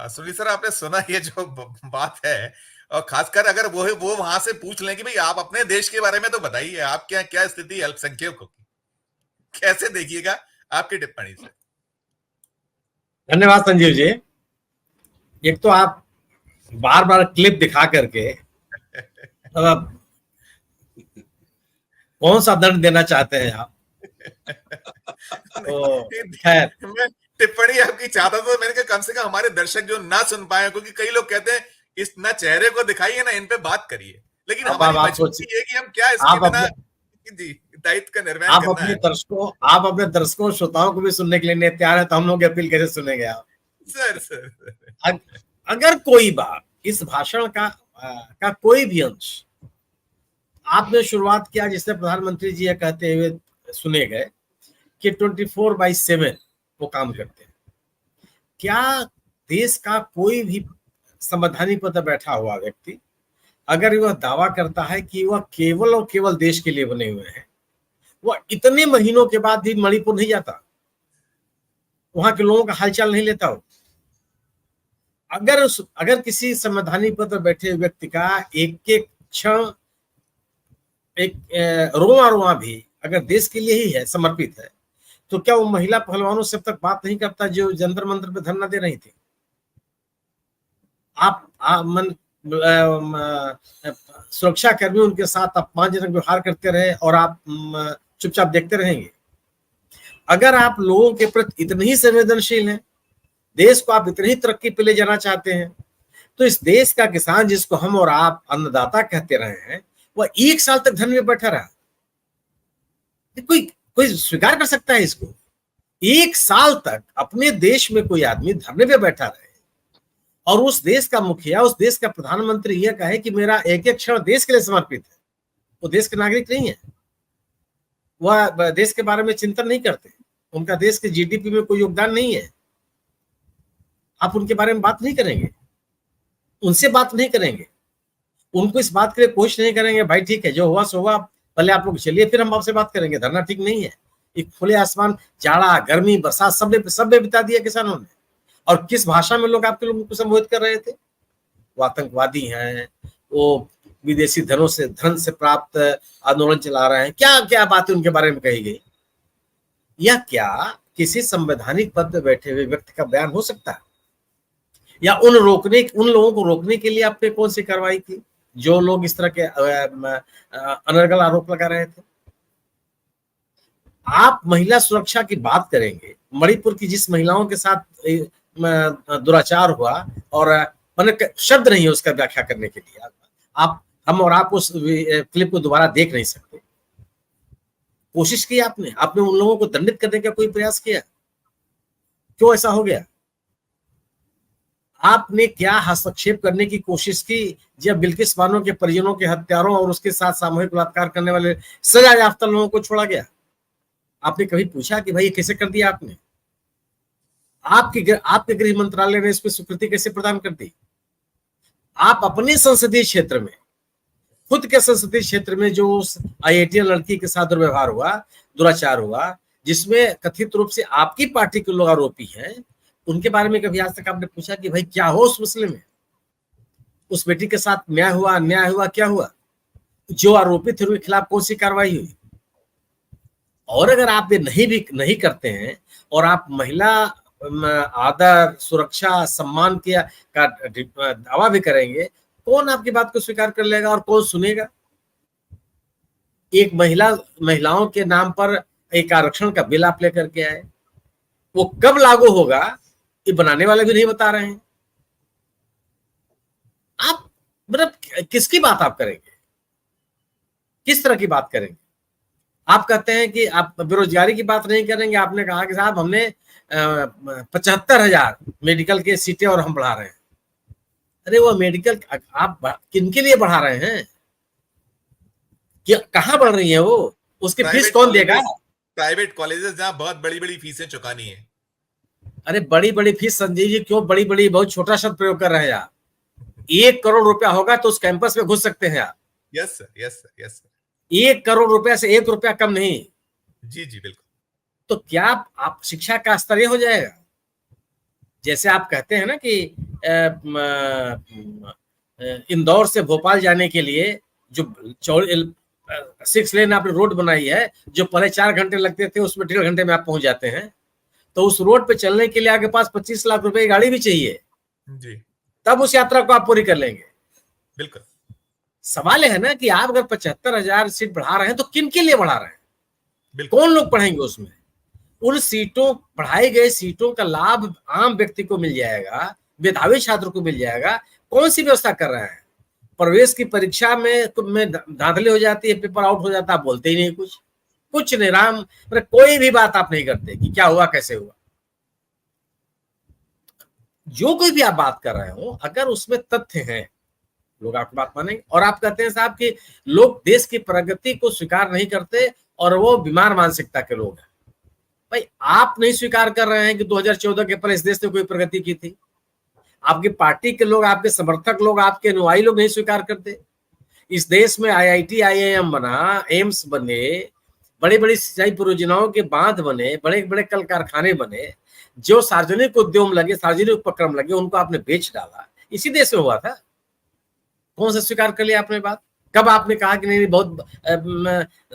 Sunil sir, आपने सुना ये जो बात है, और खासकर अगर वो वहां से पूछ लें कि भाई आप अपने देश के बारे में तो बताइए, आप क्या क्या स्थिति है अल्पसंख्यकों की, कैसे देखिएगा? आपकी टिप्पणी से। धन्यवाद संजीव जी। एक तो आप बार बार क्लिप दिखा करके अब कौन सा दंड देना चाहते हैं आप? तो खैर, मैं टिप्पणी आपकी चाहता था, तो मैंने कहा कम से कम हमारे दर्शक जो ना सुन पाए, क्योंकि कई लोग कहते हैं इस ना चेहरे को दिखाइए ना इन पे बात करिए, लेकिन अब हमारी आप सोचिए, मजबूरी है कि हम क्या इसके आप बिना अपने जी दायित्व का निर्वहन करना है। आप अपने दर्शकों श्रोताओं को भी सुनने के लिए नहीं तैयार है, तो हम लोग की अपील कैसे सुनेंगे आप? सर अग, अगर कोई बात इस भाषण का कोई भी अंश आपने शुरुआत किया जिससे प्रधानमंत्री जी ये कहते हुए सुने गए कि 24/7 वो काम करते हैं, क्या देश का कोई भी संवैधानिक पद पर बैठा हुआ व्यक्ति अगर वह दावा करता है कि वह केवल और केवल देश के लिए बने हुए हैं, वह इतने महीनों के बाद भी मणिपुर नहीं जाता, वहां के लोगों का हालचाल नहीं लेता हो? अगर किसी संवैधानिक पद पर बैठे व्यक्ति का एक एक क्षण, एक रोआ रोआ भी अगर देश के लिए ही है, समर्पित है, तो क्या वो महिला पहलवानों से अब तक बात नहीं करता जो जंतर मंतर पे धरना दे रही थी? आप सुरक्षा कर्मी उनके साथ अपमानजनक व्यवहार करते रहे और आप चुपचाप देखते रहेंगे? अगर आप लोगों के प्रति इतने ही संवेदनशील हैं, देश को आप इतनी ही तरक्की पे ले जाना चाहते हैं, तो इस देश का किसान जिसको हम और आप अन्नदाता कहते रहे हैं, वह 1 साल तक धरने में बैठा रहा। कोई स्वीकार कर सकता है इसको? 1 साल तक अपने देश में कोई आदमी धरने पे बैठा रहे और उस देश का मुखिया, उस देश का प्रधानमंत्री यह कहे कि मेरा एक एक क्षण देश के लिए समर्पित है। वो देश के नागरिक नहीं है, वह देश के बारे में चिंतन नहीं करते, उनका देश के जीडीपी में कोई योगदान नहीं है। आप उनके बारे में बात नहीं करेंगे, उनसे बात नहीं करेंगे, उनको इस बात के लिए कोशिश नहीं करेंगे भाई ठीक है जो हुआ सो हुआ, पहले आप लोग चलिए फिर हम आपसे बात करेंगे, धरना ठीक नहीं है। एक खुले आसमान, जाड़ा गर्मी बरसात सब में बिता दिया किसानों ने। और किस भाषा में लोग आपके लोगों को संबोधित कर रहे थे? वो आतंकवादी हैं, वो विदेशी धन से प्राप्त आंदोलन चला रहे हैं, क्या क्या बातें उनके बारे में कही गई? यह क्या किसी संवैधानिक पद पर बैठे हुए व्यक्ति का बयान हो सकता है? या उन लोगों को रोकने के लिए आपने कौन सी कार्रवाई की जो लोग इस तरह के अनर्गल आरोप लगा रहे थे? आप महिला सुरक्षा की बात करेंगे, मणिपुर की जिस महिलाओं के साथ दुराचार हुआ, और मैंने शब्द नहीं है उसका व्याख्या करने के लिए, हम और आप उस क्लिप को दोबारा देख नहीं सकते। कोशिश की आपने उन लोगों को दंडित करने का कोई प्रयास किया? क्यों ऐसा हो गया? आपने क्या हस्तक्षेप करने की कोशिश की जब बिल्किस बानो के परिजनों के हत्यारों और उसके साथ सामूहिक बलात्कार करने वाले सजा याफ्ता लोगों को छोड़ा गया? आपने कभी पूछा कि भाई ये कैसे कर दिया आपने? आपके गृह मंत्रालय ने इस पर स्वीकृति कैसे प्रदान कर दी? आप अपने संसदीय क्षेत्र में, खुद के संसदीय क्षेत्र में जो उस IITian लड़की के साथ दुर्व्यवहार हुआ, दुराचार हुआ, जिसमें कथित रूप से आपकी पार्टी के लोग आरोपी हैं, उनके बारे में कभी आज तक आपने पूछा कि भाई क्या हो उस मसले में? उस बेटी के साथ न्याय हुआ, अन्याय हुआ, क्या हुआ? जो आरोपी थे उनके खिलाफ कौन सी कार्रवाई हुई? और अगर आप ये नहीं करते हैं और आप महिला आदर, सुरक्षा, सम्मान का दावा भी करेंगे, कौन आपकी बात को स्वीकार कर लेगा और कौन सुनेगा? एक महिलाओं के नाम पर एक आरक्षण का बिल आप लेकर के आए, वो कब लागू होगा ये बनाने वाले भी नहीं बता रहे हैं। आप मतलब किसकी बात आप करेंगे? किस तरह की बात करेंगे? आप कहते हैं कि आप बेरोजगारी की बात नहीं करेंगे, आपने कहा कि साहब हमने 75,000 मेडिकल के सीटें और हम बढ़ा रहे हैं। अरे वो मेडिकल आप किनके लिए बढ़ा रहे हैं? कहाँ बढ़ रही है वो? उसकी फीस कौन देगा? प्राइवेट कॉलेजेस जहाँ बहुत बड़ी बड़ी फीसें चुकानी है। अरे बड़ी बड़ी फीस संजय जी, क्यों बड़ी बड़ी? बहुत छोटा शब्द प्रयोग कर रहे हैं आप। 1 करोड़ रुपया होगा तो उस कैंपस में घुस सकते हैं आप। Yes sir, yes sir, yes sir. 1 crore रुपया से 1 रुपया कम नहीं। जी जी बिल्कुल। तो क्या आप शिक्षा का स्तर ये हो जाएगा? जैसे आप कहते हैं ना कि इंदौर से भोपाल जाने के लिए जो 6 लेन आपने रोड बनाई है, जो पहले 4 घंटे लगते थे उसमें 1.5 घंटे में आप पहुंच जाते हैं, तो उस रोड पे चलने के लिए आपके पास 25 लाख रुपए की गाड़ी भी चाहिए जी तब उस यात्रा को आप पूरी कर लेंगे। बिल्कुल। सवाल है ना कि आप अगर 75,000 सीट बढ़ा रहे हैं तो किन के लिए बढ़ा रहे हैं, बिल्कुल कौन लोग पढ़ेंगे उसमें? उन सीटों, बढ़ाई गई सीटों का लाभ आम व्यक्ति को मिल जाएगा, मेधावी छात्र को मिल जाएगा। कौन सी व्यवस्था कर रहे हैं? प्रवेश की परीक्षा में धांधली हो जाती है, पेपर आउट हो जाता है, आप बोलते ही नहीं कुछ नहीं, राम कोई भी बात आप नहीं करते कि क्या हुआ कैसे हुआ। जो कोई भी आप बात कर रहे हो, अगर उसमें तथ्य हैं, लोग आपकी बात मानेंगे। और आप कहते हैं साहब कि लोग देश की प्रगति को स्वीकार नहीं करते और वो बीमार मानसिकता के लोग हैं। भाई आप नहीं स्वीकार कर रहे हैं कि 2014 के पहले इस देश ने कोई प्रगति की थी, आपकी पार्टी के लोग, आपके समर्थक लोग, आपके अनुयायी लोग नहीं स्वीकार करते। इस देश में IIT IIM बना, एम्स बने, बड़ी बड़ी सिंचाई परियोजनाओं के बांध बने, बड़े बड़े कल कारखाने बने, जो सार्वजनिक उद्यम लगे, सार्वजनिक उपक्रम लगे, उनको आपने बेच डाला। इसी देश में हुआ था। कौन सा स्वीकार कर लिया आपने बात? कब आपने कहा कि नहीं बहुत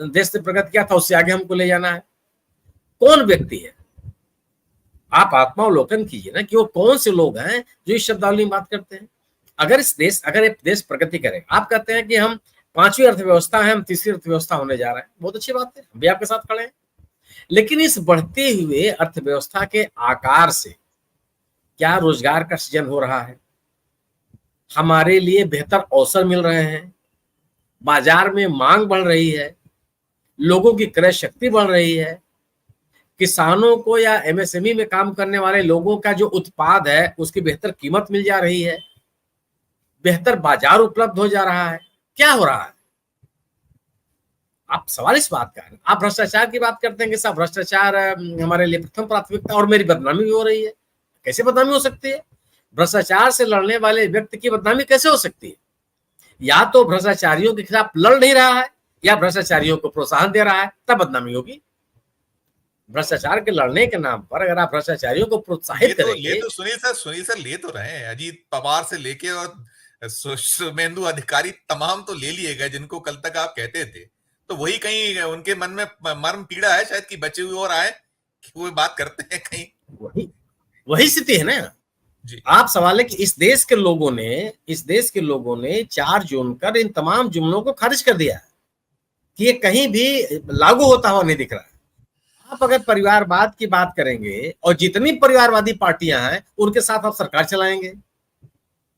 देश ने प्रगति किया था, उससे आगे हमको ले जाना है? कौन व्यक्ति है? आप आत्मावलोकन कीजिए ना कि वो कौन से लोग हैं जो इस शब्दावली में बात करते हैं। अगर एक देश प्रगति करे, आप कहते हैं कि हम 5वीं अर्थव्यवस्था है, हम 3री अर्थव्यवस्था होने जा रहे हैं, बहुत अच्छी बात है, हम भी आपके साथ खड़े हैं। लेकिन इस बढ़ते हुए अर्थव्यवस्था के आकार से क्या रोजगार का सृजन हो रहा है? हमारे लिए बेहतर अवसर मिल रहे हैं? बाजार में मांग बढ़ रही है? लोगों की क्रय शक्ति बढ़ रही है? किसानों को या MSME में काम करने वाले लोगों का जो उत्पाद है उसकी बेहतर कीमत मिल जा रही है? बेहतर बाजार उपलब्ध हो जा रहा है? क्या हो रहा है? आप सवाल इस बात का है। आप भ्रष्टाचार की बात करते हैं कि साहब भ्रष्टाचार हमारे लिए प्रथम प्राथमिकता और मेरी बदनामी भी हो रही है। कैसे बदनामी हो सकती है? भ्रष्टाचार से लड़ने वाले व्यक्ति की बदनामी कैसे हो सकती है? या तो भ्रष्टाचारियों के खिलाफ लड़ नहीं रहा है या भ्रष्टाचारियों को प्रोत्साहन दे रहा है, तब बदनामी होगी। भ्रष्टाचार के लड़ने के नाम पर अगर आप भ्रष्टाचारियों को प्रोत्साहित करेंगे, सुनील सर ले तो रहे हैं, अजीत पवार से लेके और शुभेंदु अधिकारी तमाम तो ले लिए गए जिनको कल तक आप कहते थे। तो वही कहीं उनके मन में मर्म पीड़ा है शायद कि बचे हुए और आए कि वो बात करते हैं कहीं। वही स्थिति है ना जी। आप सवाल है कि इस देश के लोगों ने 4 जून कर इन तमाम जुमलों को खारिज कर दिया है कि ये कहीं भी लागू होता हुआ नहीं दिख रहा है। आप अगर परिवारवाद की बात करेंगे और जितनी परिवारवादी पार्टियां हैं उनके साथ आप सरकार चलाएंगे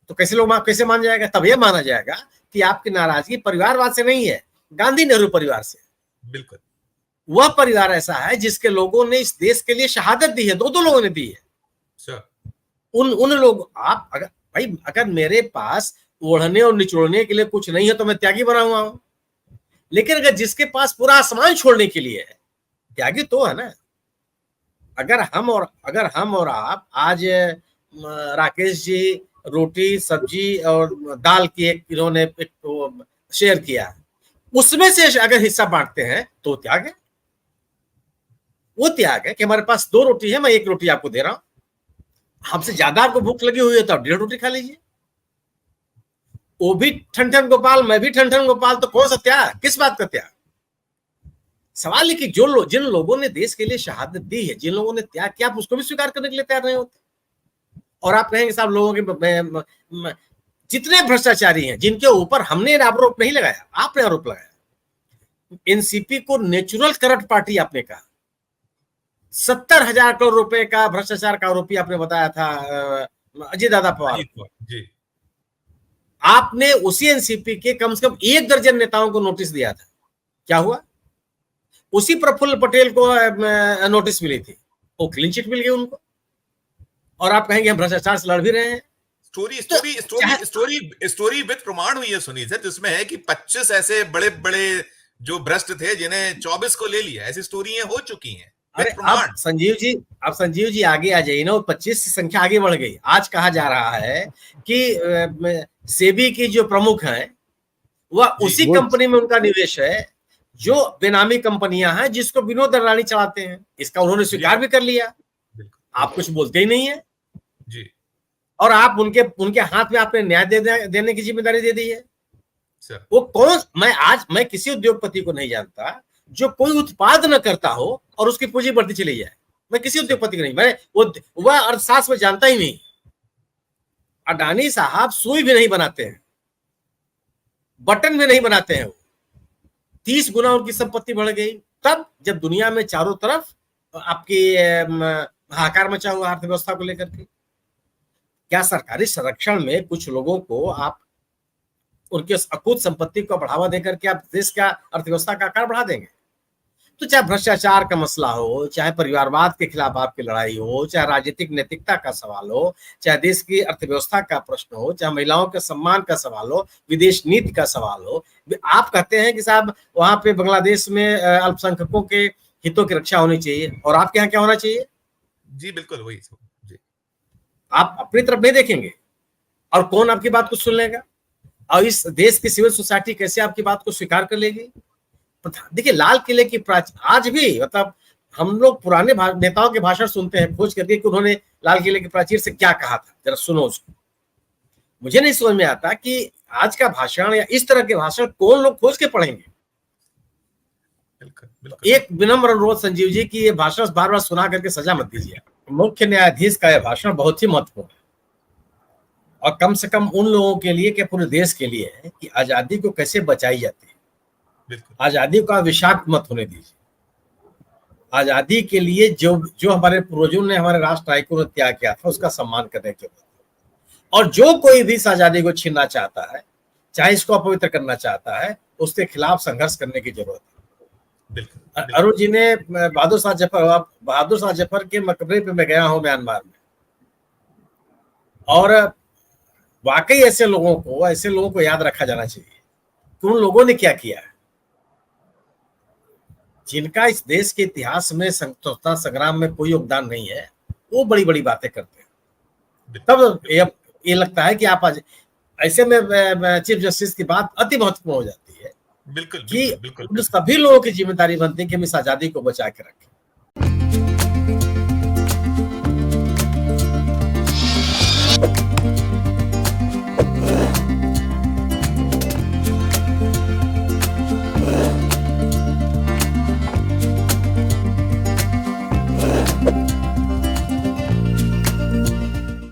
तो कैसे मान जाएगा? तब यह माना जाएगा कि आपकी नाराजगी परिवारवाद से नहीं है, गांधी नेहरू परिवार से। बिल्कुल। वह परिवार ऐसा है जिसके लोगों ने इस देश के लिए शहादत दी है, दो लोगों ने दी है। उन लोग, आप अगर मेरे पास ओढ़ने और निचोड़ने के लिए कुछ नहीं है तो मैं त्यागी बना हुआ हूं, लेकिन अगर जिसके पास पूरा आसमान छोड़ने के लिए है, त्यागी तो है ना। अगर हम और आप आज राकेश जी रोटी सब्जी और दाल की इन्होंने शेयर किया, उसमें से अगर हिस्सा बांटते हैं तो त्याग है। वो त्याग है कि हमारे पास 2 रोटी है, मैं 1 रोटी आपको दे रहा हूं। हमसे ज्यादा आपको भूख लगी हुई है तो आप 1.5 रोटी खा लीजिए। वो भी ठन गोपाल, मैं भी ठन गोपाल, तो कौन सा त्याग? किस बात का त्याग? सवाल है कि जिन लोगों ने देश के लिए शहादत दी है, जिन लोगों ने त्याग किया, आप उसको भी स्वीकार करने के लिए तैयार नहीं होते। और आप कहेंगे साहब लोगों के जितने भ्रष्टाचारी हैं जिनके ऊपर हमने आरोप नहीं लगाया, आपने आरोप लगाया। एनसीपी को नेचुरल करप्ट पार्टी आपने कहा, 70,000 करोड़ रुपए का भ्रष्टाचार का आरोपी आपने बताया था अजय दादा पवार जी। आपने उसी एनसीपी के कम से कम 1 दर्जन नेताओं को नोटिस दिया था। क्या हुआ? उसी प्रफुल्ल पटेल को नोटिस मिली थी, वो क्लीन चिट मिल गई उनको। और आप कहेंगे हम भ्रष्टाचार से लड़ भी रहे हैं। स्टोरी विद प्रमाण हुई है सुनील सर, जिसमें है कि 25 ऐसे बड़े बड़े जो भ्रष्ट थे जिन्हें 24 को ले लिया, ऐसी स्टोरियां हो चुकी हैं। अरे आप संजीव जी आगे आ जाइए ना, 25 की संख्या आगे बढ़ गई। आज कहा जा रहा है कि सेबी की जो प्रमुख हैं वह उसी कंपनी में उनका निवेश है जो बेनामी कंपनियां हैं जिसको विनोद अडानी चलाते हैं। इसका उन्होंने स्वीकार भी कर लिया। आप कुछ बोलते ही नहीं है जी। और आप उनके उनके हाथ में आपने न्याय देने की जिम्मेदारी दे दी है। सर वो कौन, मैं किसी उद्योगपति को नहीं जानता जो कोई उत्पाद न करता हो और उसकी पूंजी बढ़ती चली जाए। मैं किसी उद्योगपति को नहीं, मैं वह अर्थशास्त्र में जानता ही नहीं। अडानी साहब सुई भी नहीं बनाते हैं, बटन भी नहीं बनाते हैं। 30 गुना उनकी संपत्ति बढ़ गई तब जब दुनिया में चारों तरफ आपकी हाहाकार मचा हुआ अर्थव्यवस्था को लेकर के। क्या सरकारी संरक्षण में कुछ लोगों को आप उनके अकूत संपत्ति को बढ़ावा देकर के आप देश का अर्थव्यवस्था का आकार बढ़ा देंगे? तो चाहे भ्रष्टाचार का मसला हो, चाहे परिवारवाद के खिलाफ आपकी लड़ाई हो, चाहे राजनीतिक नैतिकता का सवाल हो, चाहे देश की अर्थव्यवस्था का प्रश्न हो, चाहे महिलाओं के सम्मान का सवाल हो, विदेश नीति का सवाल हो, आप कहते हैं कि साहब वहां पे बांग्लादेश में अल्पसंख्यकों के हितों की रक्षा होनी चाहिए, और आपके यहाँ क्या होना चाहिए? जी बिल्कुल वही जी। आप अपनी तरफ नहीं देखेंगे और कौन आपकी बात को सुन लेगा? और इस देश की सिविल सोसाइटी कैसे आपकी बात को स्वीकार कर लेगी? देखिए, लाल किले की आज भी मतलब हम लोग पुराने नेताओं के भाषण सुनते हैं खोज करके कि उन्होंने लाल किले की प्राचीर से क्या कहा था, जरा सुनो उसको। मुझे नहीं समझ में आता कि आज का भाषण या इस तरह के भाषण कौन लोग खोज के पढ़ेंगे। एक विनम्र अनुरोध संजीव जी की ये भाषण बार बार सुना करके सजा मत दीजिए। मुख्य न्यायाधीश का यह भाषण बहुत ही महत्वपूर्ण है, और कम से कम उन लोगों के लिए कि पूरे देश के लिए है कि आजादी को कैसे बचाई जाती है। आजादी का विषाक्त मत होने दीजिए। आजादी के लिए जो हमारे पूर्वजों ने, हमारे राष्ट्र नायकों ने त्याग किया था, उसका सम्मान करने की जरूरत है। और जो कोई भी इस आजादी को छीनना चाहता है, चाहे इसको अपवित्र करना चाहता है, उसके खिलाफ संघर्ष करने की जरूरत है। अरुण जी ने बहादुर शाह जफर के मकबरे पे मैं गया हूं म्यांमार में, और वाकई ऐसे लोगों को याद रखा जाना चाहिए कि उन लोगों ने क्या किया है, जिनका इस देश के इतिहास में स्वतंत्रता संग्राम में कोई योगदान नहीं है। वो बड़ी बड़ी बातें करते हैं। तब ये लगता है कि आप आज ऐसे में चीफ जस्टिस की बात अति महत्वपूर्ण हो जाती है। बिल्कुल कि सभी लोगों की जिम्मेदारी बनती है कि हम इस आजादी को बचा के रखें।